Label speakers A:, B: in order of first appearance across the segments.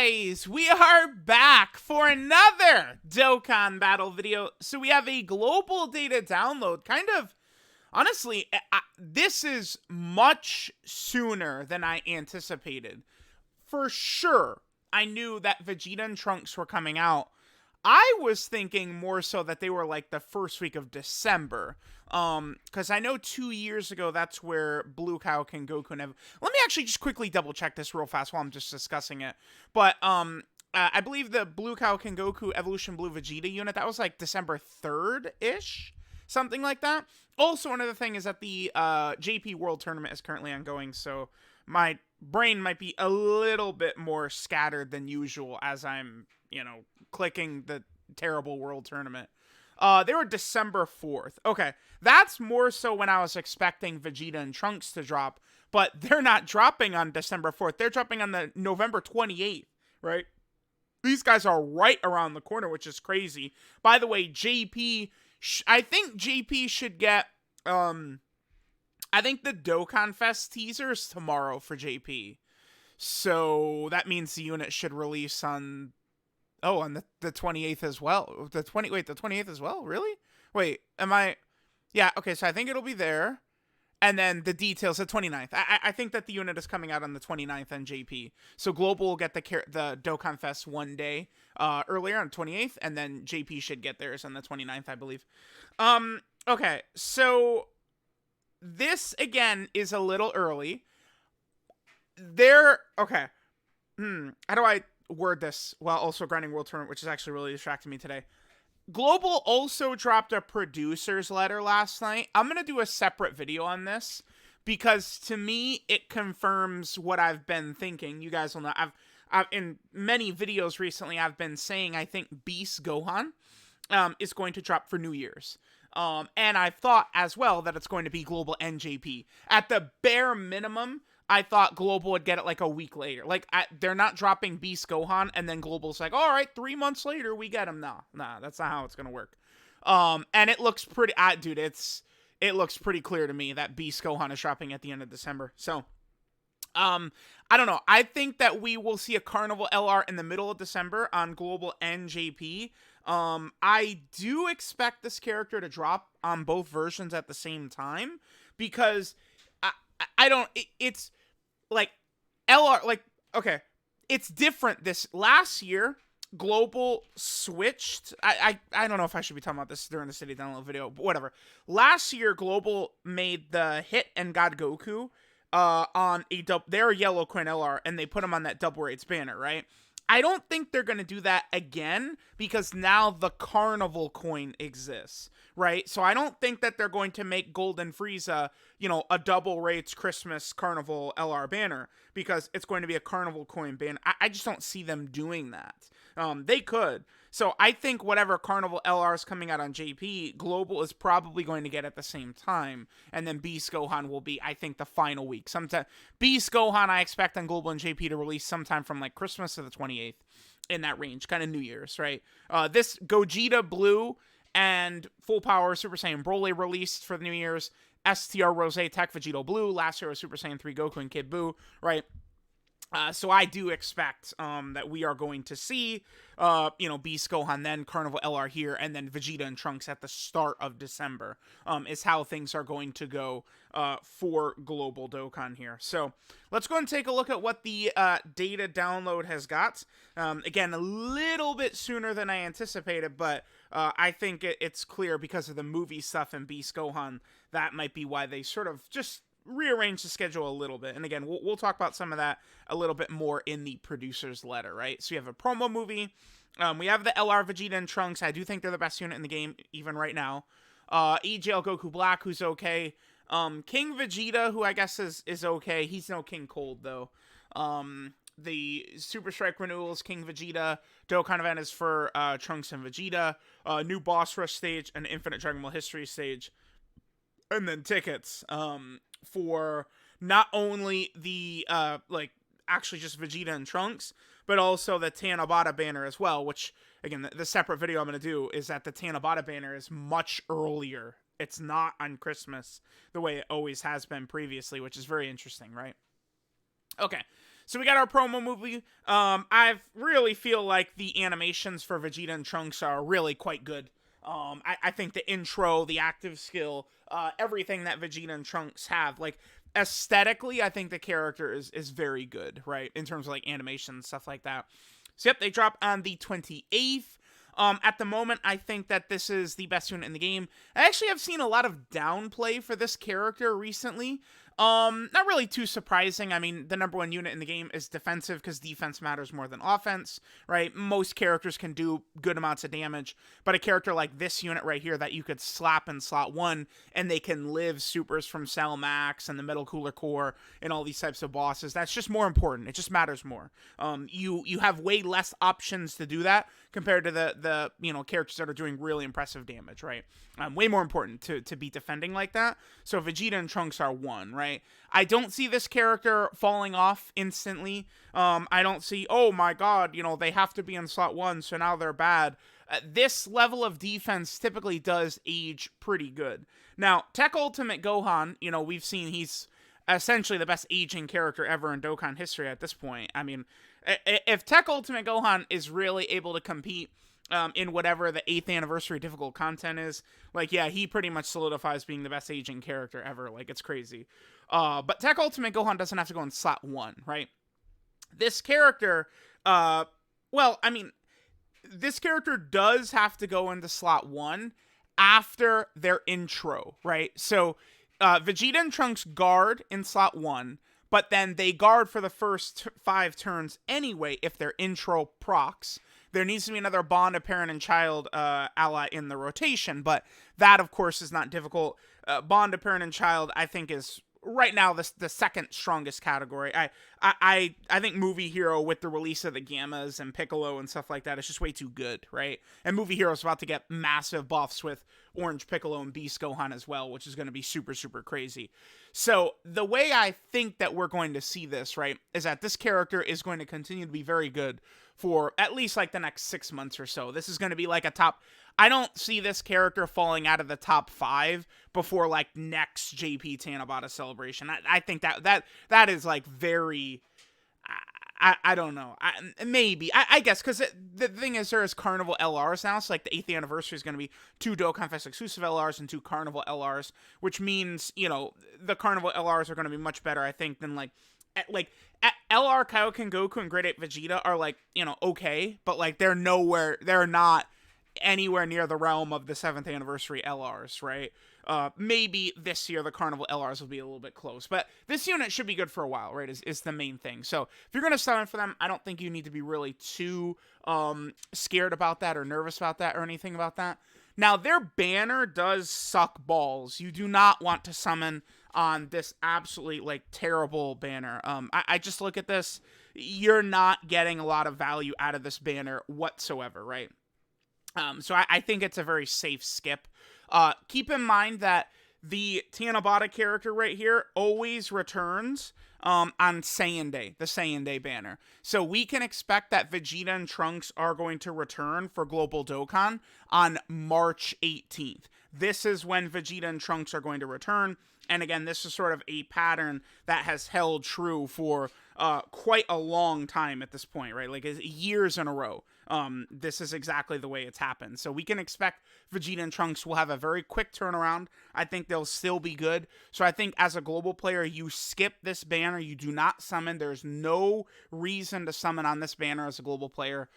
A: guys, we are back for another Dokkan battle video. So we have a global data download. Kind of, honestly, this is much sooner than I anticipated. For sure, I knew that Vegeta and Trunks were coming out. I was thinking more so that they were like the first week of December. Because I know 2 years ago, that's where Blue Kaioken Goku and let me actually just quickly double check this real fast while I'm just discussing it. But, I believe the Blue Kaioken Goku Evolution Blue Vegeta unit, that was like December 3rd-ish? Something like that. Also, another thing is that the, JP World Tournament is currently ongoing, so my brain might be a little bit more scattered than usual as I'm, clicking the terrible World Tournament. They were December 4th. Okay, that's more so when I was expecting Vegeta and Trunks to drop, but they're not dropping on December 4th. They're dropping on the November 28th, right? These guys are right around the corner, which is crazy. By the way, JP, I think JP should get, I think the Dokkan Fest teaser is tomorrow for JP. So that means the unit should release on on the 28th as well. The 28th as well? Really? Wait, yeah, okay, so I think it'll be there. And then the details, the 29th. I think that the unit is coming out on the 29th on JP. So Global will get the Dokkan Fest one day earlier on 28th, and then JP should get theirs on the 29th, I believe. Okay, so this, again, is a little early. Okay. How do I word this while also grinding World Tournament, which is actually really distracting me today? Global also dropped a producer's letter last night. I'm going to do a separate video on this because to me, it confirms what I've been thinking. You guys will know. I've in many videos recently, I've been saying I think Beast Gohan is going to drop for New Year's. And I thought as well that it's going to be Global NJP. At the bare minimum, I thought Global would get it like a week later. Like, they're not dropping Beast Gohan, and then Global's like, all right, 3 months later, we get him. Nah, that's not how it's going to work. And it looks pretty, dude, it looks pretty clear to me that Beast Gohan is dropping at the end of December. So, I don't know. I think that we will see a Carnival LR in the middle of December on Global and JP. I do expect this character to drop on both versions at the same time because it's like LR, like, okay, it's different. This last year, Global switched. I don't know if I should be talking about this during the City Download video, but whatever. Last year, Global made the Hit and God Goku on their Yellow Coin LR, and they put him on that Double Raids banner, right? I don't think they're going to do that again because now the Carnival coin exists, right? So I don't think that they're going to make Golden Frieza, a Double Raids Christmas Carnival LR banner because it's going to be a Carnival coin banner. I just don't see them doing that. They could. So I think whatever Carnival LR is coming out on JP, Global is probably going to get at the same time. And then Beast Gohan will be, I think, the final week. Sometime Beast Gohan, I expect on Global and JP to release sometime from like Christmas to the 28th in that range, kind of New Year's, right? This Gogeta Blue and Full Power Super Saiyan Broly released for the New Year's. STR Rose Tech Vegeta Blue. Last year was Super Saiyan 3 Goku and Kid Buu, right? So I do expect that we are going to see, Beast Gohan, then Carnival LR here, and then Vegeta and Trunks at the start of December is how things are going to go for Global Dokkan here. So let's go and take a look at what the data download has got. Again, a little bit sooner than I anticipated, but I think it's clear because of the movie stuff and Beast Gohan. That might be why they sort of just rearrange the schedule a little bit. And again, we'll talk about some of that a little bit more in the producer's letter, right? So you have a promo movie. We have the LR Vegeta and Trunks. I do think they're the best unit in the game, even right now. EGL Goku Black, who's okay. King Vegeta, who I guess is okay. He's no King Cold, though. The Super Strike renewals, King Vegeta. Dokkan event is for Trunks and Vegeta. New Boss Rush stage, and Infinite Dragon Ball History stage. And then tickets for not only the, actually just Vegeta and Trunks, but also the Tanabata banner as well, which, again, the separate video I'm going to do is that the Tanabata banner is much earlier. It's not on Christmas the way it always has been previously, which is very interesting, right? Okay, So we got our promo movie. I really feel like the animations for Vegeta and Trunks are really quite good. I think the intro, the active skill, everything that Vegeta and Trunks have, like aesthetically, I think the character is very good, right? In terms of like animation and stuff like that. So yep, they drop on the 28th. At the moment, I think that this is the best unit in the game. I actually have seen a lot of downplay for this character recently. Not really too surprising. I mean, the number one unit in the game is defensive because defense matters more than offense, right? Most characters can do good amounts of damage, but a character like this unit right here that you could slap in slot 1 and they can live supers from Cell Max and the Metal Cooler Core and all these types of bosses, that's just more important. It just matters more. You have way less options to do that compared to the characters that are doing really impressive damage, right? Way more important to be defending like that. So Vegeta and Trunks are one, right? I don't see this character falling off instantly. I don't see, oh my god, they have to be in slot 1, so now they're bad. This level of defense typically does age pretty good. Now, Tech Ultimate Gohan, we've seen he's essentially the best aging character ever in Dokkan history at this point. I mean, if Tech Ultimate Gohan is really able to compete in whatever the 8th anniversary difficult content is, like, yeah, he pretty much solidifies being the best aging character ever. Like, it's crazy. But Tech Ultimate Gohan doesn't have to go in slot 1, right? This character, this character does have to go into slot 1 after their intro, right? So, Vegeta and Trunks guard in slot 1, but then they guard for the first 5 turns anyway if their intro procs. There needs to be another bond of parent and child ally in the rotation, but that, of course, is not difficult. Bond of parent and child, I think, is right now the second strongest category. I think Movie Hero, with the release of the Gammas and Piccolo and stuff like that, is just way too good, right? And Movie Hero's about to get massive buffs with Orange Piccolo and Beast Gohan as well, which is going to be super, super crazy. So the way I think that we're going to see this, right, is that this character is going to continue to be very good for at least like the next 6 months or so. This is going to be like a top... I don't see this character falling out of the top 5 before like next JP Tanabata celebration. I think that is like very... I don't know. Maybe. I guess, because the thing is, there is Carnival LRs now, so like the 8th anniversary is going to be 2 Dokkan Fest exclusive LRs and 2 Carnival LRs, which means, the Carnival LRs are going to be much better, I think, than LR Kaioken Goku and Grade 8 Vegeta are like, okay, but like they're not anywhere near the realm of the 7th anniversary LRs, right? Maybe this year the Carnival LRs will be a little bit close, but this unit should be good for a while, right? Is the main thing. So if you're going to summon for them, I don't think you need to be really too scared about that or nervous about that or anything about that. Now, their banner does suck balls. You do not want to summon on this absolutely, like, terrible banner. I just look at this. You're not getting a lot of value out of this banner whatsoever, right? So I think it's a very safe skip. Keep in mind that the Tanabata character right here always returns on Saiyan Day, the Saiyan Day banner. So we can expect that Vegeta and Trunks are going to return for Global Dokkan on March 18th. This is when Vegeta and Trunks are going to return. And again, this is sort of a pattern that has held true for quite a long time at this point, right? Like years in a row. This is exactly the way it's happened. So we can expect Vegeta and Trunks will have a very quick turnaround. I think they'll still be good. So I think as a global player, you skip this banner. You do not summon. There's no reason to summon on this banner as a global player.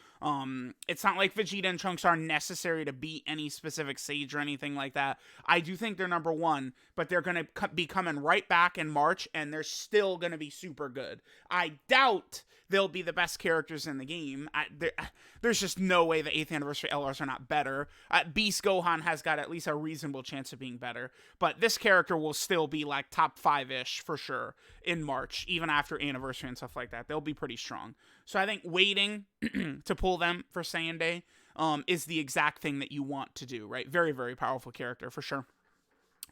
A: It's not like Vegeta and Trunks are necessary to beat any specific stage or anything like that. I do think they're number 1, but they're going to be coming right back in March, and they're still going to be super good. I doubt they'll be the best characters in the game. There's just no way the 8th anniversary LRs are not better. Beast Gohan has got at least a reasonable chance of being better, but this character will still be like top 5-ish for sure in March, even after anniversary and stuff like that. They'll be pretty strong. So I think waiting to pull them for Saiyan Day is the exact thing that you want to do, right? Very, very powerful character for sure.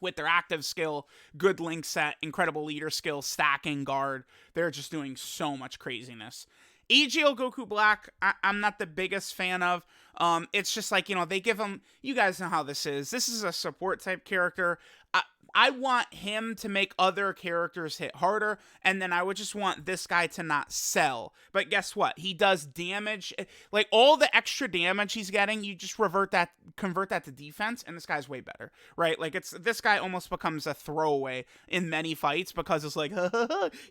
A: With their active skill, good link set, incredible leader skill, stacking guard, they're just doing so much craziness. AGL Goku Black, I'm not the biggest fan of. It's just like, they give him, you guys know how this is. This is a support type character. I want him to make other characters hit harder, and then I would just want this guy to not sell. But guess what? He does damage. Like, all the extra damage he's getting, you just convert that to defense, and this guy's way better, right? Like, this guy almost becomes a throwaway in many fights because it's like,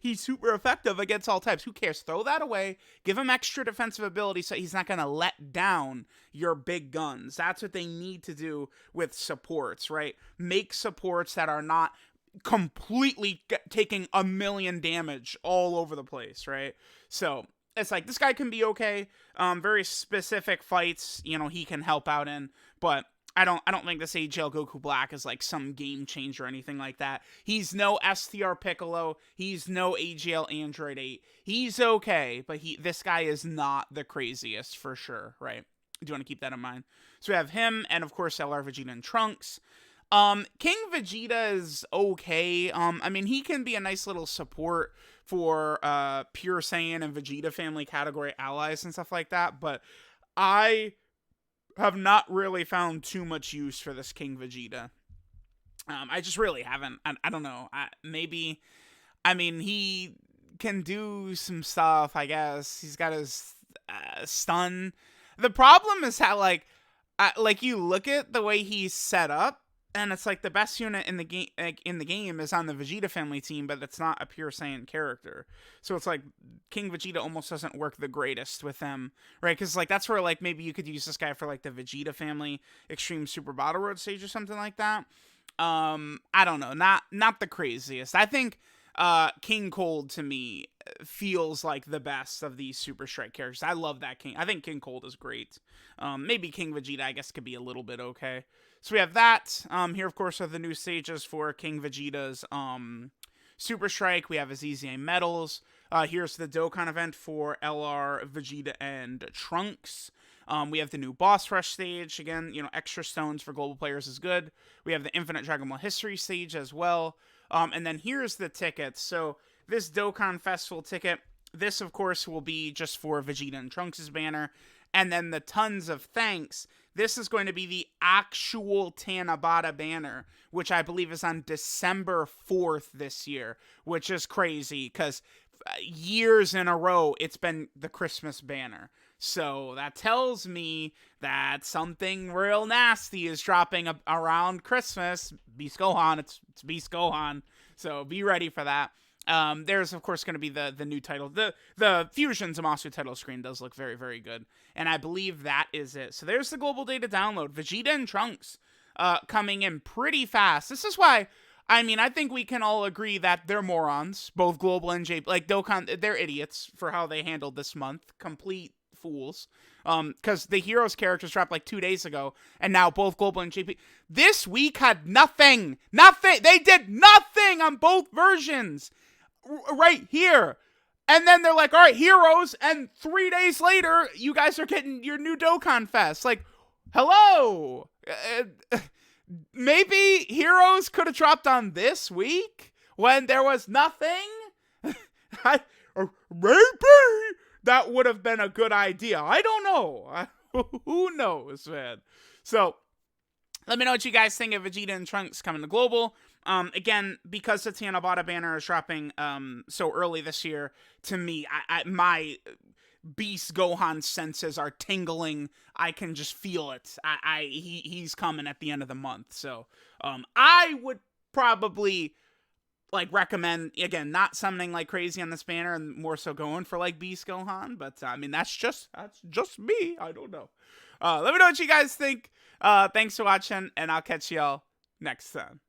A: he's super effective against all types. Who cares? Throw that away. Give him extra defensive ability so he's not going to let down your big guns. That's what they need to do with supports, right? Make supports that are not completely taking a million damage all over the place, right? So it's like, this guy can be okay. Very specific fights, he can help out in, but I don't think this AGL Goku Black is like some game changer or anything like that. He's no STR Piccolo. He's no AGL Android 8. He's okay, but this guy is not the craziest for sure, right? Do you want to keep that in mind? So we have him, and of course LR Vegeta and Trunks. King Vegeta is okay. I mean, he can be a nice little support for Pure Saiyan and Vegeta family category allies and stuff like that, but I have not really found too much use for this King Vegeta. I just really haven't. I don't know. Maybe, I mean, he can do some stuff, I guess. He's got his stun. The problem is how, like you look at the way he's set up, and it's like the best unit in the game is on the Vegeta family team, but it's not a Pure Saiyan character. So it's like King Vegeta almost doesn't work the greatest with them, right? Because like that's where like maybe you could use this guy for like the Vegeta family Extreme Super Battle Road stage or something like that. I don't know, not the craziest. I think King Cold to me feels like the best of these Super Strike characters. I love that King. I think King Cold is great. Maybe King Vegeta, I guess, could be a little bit okay. So we have that. Here, of course, are the new stages for King Vegeta's Super Strike. We have his EZA medals. Here's the Dokkan event for LR, Vegeta, and Trunks. We have the new Boss Rush stage. Again, extra stones for global players is good. We have the Infinite Dragon Ball History stage as well. And then here's the tickets. So this Dokkan Festival ticket, this, of course, will be just for Vegeta and Trunks' banner. And then the Tons of Thanks, this is going to be the actual Tanabata banner, which I believe is on December 4th this year, which is crazy because years in a row, it's been the Christmas banner. So that tells me that something real nasty is dropping around Christmas. Beast Gohan, it's Beast Gohan. So be ready for that. There's, of course, going to be the new title. The Fusion Zamasu title screen does look very, very good. And I believe that is it. So there's the global data download. Vegeta and Trunks coming in pretty fast. This is why, I mean, I think we can all agree that they're morons. Both Global and JP. Like, Dokkan, they're idiots for how they handled this month. Complete fools. Because the Heroes characters dropped like 2 days ago. And now both Global and JP. This week had nothing. Nothing. They did nothing on both versions. Right here. And then they're like, all right, Heroes, and 3 days later, you guys are getting your new Dokkan Fest. Like, hello? Maybe Heroes could have dropped on this week when there was nothing? Or maybe that would have been a good idea. I don't know. Who knows, man? So, let me know what you guys think of Vegeta and Trunks coming to Global. Again, because the Tanabata banner is dropping so early this year, to me, my Beast Gohan senses are tingling. I can just feel it. He's coming at the end of the month. So I would probably like recommend, again, not summoning like crazy on this banner and more so going for like Beast Gohan. But I mean, that's just me. I don't know. Let me know what you guys think. Thanks for watching, and I'll catch y'all next time.